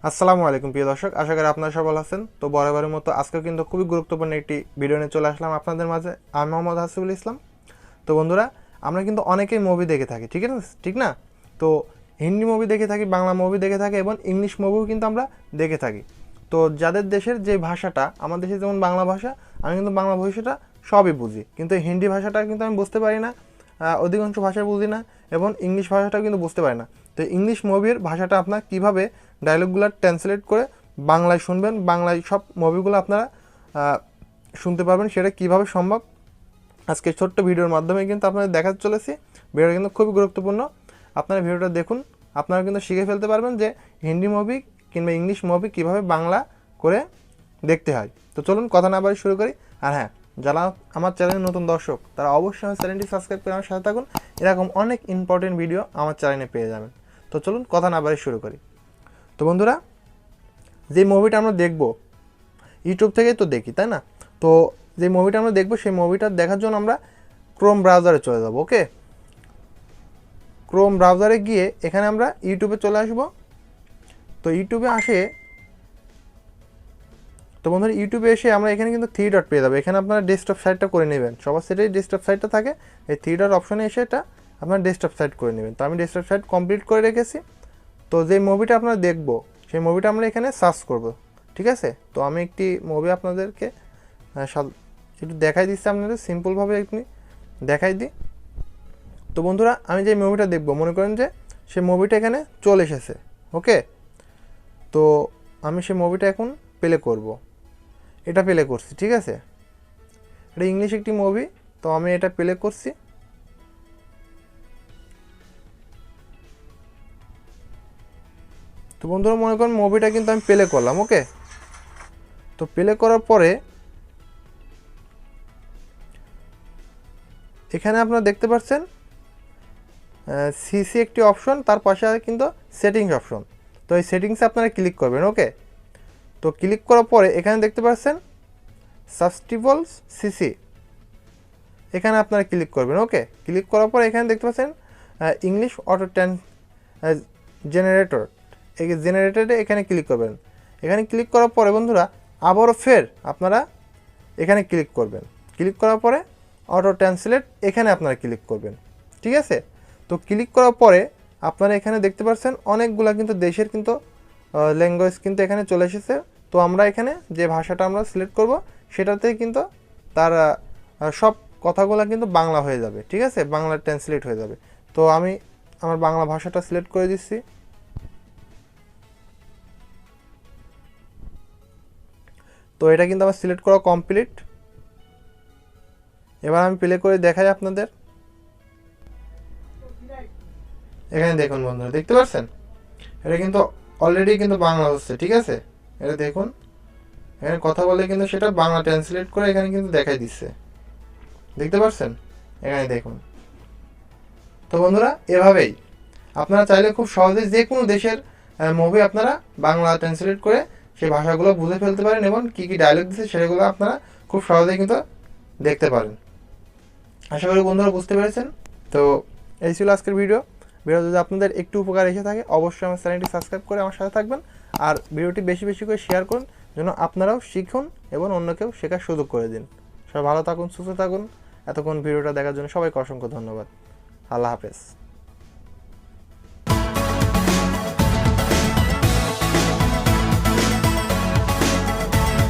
আসসালামু আলাইকুম প্রিয় দর্শক, আশা করি আপনারা সবাই ভালো আছেন। তো বরাবরের মতো আজকে কিন্তু খুবই গুরুত্বপূর্ণ একটি ভিডিও নিয়ে চলে আসলাম আপনাদের মাঝে। আমি মোহাম্মদ হাসিবুল ইসলাম। তো বন্ধুরা, আমরা কিন্তু অনেকেই মুভি দেখে থাকি, ঠিক না? তো হিন্দি মুভি দেখে থাকি, বাংলা মুভি দেখে থাকি এবং ইংলিশ মুভিও কিন্তু আমরা দেখে থাকি। তো যাদের দেশের যে ভাষাটা, আমার দেশে যেমন বাংলা ভাষা, আমি কিন্তু বাংলা ভাষাটা সবই বুঝি, কিন্তু হিন্দি ভাষাটা কিন্তু আমি বুঝতে পারি না, অধিকাংশ ভাষা বুঝি না, এবং ইংলিশ ভাষাটাও কিন্তু বুঝতে পারি না। তো ইংলিশ মুভির ভাষাটা আপনার কীভাবে ডায়লগগুলো ট্রান্সলেট করে বাংলায় শুনবেন, বাংলায় সব মুভিগুলো আপনারা শুনতে পারবেন, সেটা কীভাবে সম্ভব আজকে ছোট্ট ভিডিওর মাধ্যমে কিন্তু আপনাদের দেখাতে চলেছি। ভিডিওটা কিন্তু খুবই গুরুত্বপূর্ণ, আপনারা ভিডিওটা দেখুন, আপনারা কিন্তু শিখে ফেলতে পারবেন যে হিন্দি মুভি কিংবা ইংলিশ মুভি কীভাবে বাংলা করে দেখতে হয়। তো চলুন কথা না বাড়ি শুরু করি। আর হ্যাঁ, যারা আমার চ্যানেলের নতুন দর্শক তারা অবশ্যই আমার চ্যানেলটি সাবস্ক্রাইব করে আমার সাথে থাকুন, এরকম অনেক ইম্পর্টেন্ট ভিডিও আমার চ্যানেলে পেয়ে যাবেন। তো চলুন কথা না বাড়ি শুরু করি। তো বন্ধুরা, যে মুভিটা আমরা দেখব ইউটিউব থেকেই তো দেখি, তাই না? তো যে মুভিটা আমরা দেখব সেই মুভিটা দেখার জন্য আমরা ক্রোম ব্রাউজারে চলে যাব। ওকে, ক্রোম ব্রাউজারে গিয়ে এখানে আমরা ইউটিউবে চলে আসব। তো ইউটিউবে আসে, তো বন্ধুরা ইউটিউবে এসে আমরা এখানে কিন্তু 3 ডট পেয়ে যাবো। এখানে আপনারা ডেস্কটপ সাইটটা করে নেবেন, সবার সেটাই ডেস্কটপ সাইটটা থাকে। এই 3 ডট অপশনে এসে এটা আপনার ডেস্কটপ সাইট করে নেবেন। তো আমি ডেস্কটপ সাইট কমপ্লিট করে রেখেছি। তো যে মুভিটা আপনারা দেখব সেই মুভিটা আমরা এখানে সার্চ করব, ঠিক আছে? তো আমি একটি মুভি আপনাদেরকে একটু দেখাই দিচ্ছি, আপনাদের সিম্পলভাবে একটু দেখাই দিই। তো বন্ধুরা, আমি যে মুভিটা দেখব, মনে করেন যে সেই মুভিটা এখানে চলে এসেছে। ওকে, তো আমি সেই মুভিটা এখন প্লে করব। এটা প্লে করছি, ঠিক আছে? এটা ইংলিশ একটি মুভি, তো আমি এটা প্লে করছি। তো বন্ধুরা, মনে করেন মুভিটা কিন্তু আমি প্লে করলাম। ওকে, তো প্লে করার পরে এখানে আপনারা দেখতে পাচ্ছেন সিসি একটি অপশন, তার পাশে কিন্তু সেটিংস অপশন। তো এই সেটিংসে আপনারা ক্লিক করবেন। ওকে, তো ক্লিক করার পরে এখানে দেখতে পাচ্ছেন সাবস্টিবলস সিসি, এখানে আপনারা ক্লিক করবেন। ওকে, ক্লিক করার পরে এখানে দেখতে পাচ্ছেন ইংলিশ অটো জেনারেটর, এই জেনারেটরে এখানে ক্লিক করবেন। এখানে ক্লিক করার পরে বন্ধুরা আবারও ফের আপনারা এখানে ক্লিক করবেন। ক্লিক করার পরে অটো ট্রান্সলেট এখানে আপনারা ক্লিক করবেন, ঠিক আছে? তো ক্লিক করার পরে আপনারা এখানে দেখতে পাচ্ছেন অনেকগুলা কিন্তু দেশের কিন্তু ল্যাঙ্গুয়েজ কিন্তু এখানে চলে এসেছে। তো আমরা এখানে যে ভাষাটা আমরা সিলেক্ট করব সেটাতেই কিন্তু তার সব কথাগুলো কিন্তু বাংলা হয়ে যাবে, ঠিক আছে? বাংলা ট্রান্সলেট হয়ে যাবে। তো আমি আমার বাংলা ভাষাটা সিলেক্ট করে দিচ্ছি। তো এটা কিন্তু আমার সিলেক্ট করা কমপ্লিট। এবার আমি প্লে করে দেখাই আপনাদের। এখানে দেখুন বন্ধুরা, দেখতে পাচ্ছেন এটা কিন্তু অলরেডি কিন্তু বাংলা হচ্ছে, ঠিক আছে? এটা দেখুন, এখানে কথা বলে কিন্তু সেটা বাংলা ট্রান্সলেট করে এখানে কিন্তু দেখাই দিচ্ছে, দেখতে পাচ্ছেন? এখানে দেখুন। তো বন্ধুরা, এভাবেই আপনারা চাইলে খুব সহজেই যে কোনো দেশের মুভি আপনারা বাংলা ট্রান্সলেট করে সেই ভাষাগুলো বুঝে ফেলতে পারেন এবং কী কী ডায়লগ দিচ্ছে সেগুলো আপনারা খুব সহজেই কিন্তু দেখতে পারেন। আশা করি বন্ধুরা বুঝতে পেরেছেন। তো এই ছিল আজকের ভিডিও। যদি আপনাদের একটু উপকার এসে থাকে অবশ্যই আমার চ্যানেলটি সাবস্ক্রাইব করে আমার সাথে থাকবেন, আর ভিডিওটি বেশি বেশি করে শেয়ার করুন যেন আপনারাও শিখুন এবং অন্যকেও শেখার সুযোগ করে দিন। সবাই ভালো থাকুন, সুস্থ থাকুন। এতক্ষণ ভিডিওটা দেখার জন্য সবাইকে অসংখ্য ধন্যবাদ। আল্লাহ হাফেজ।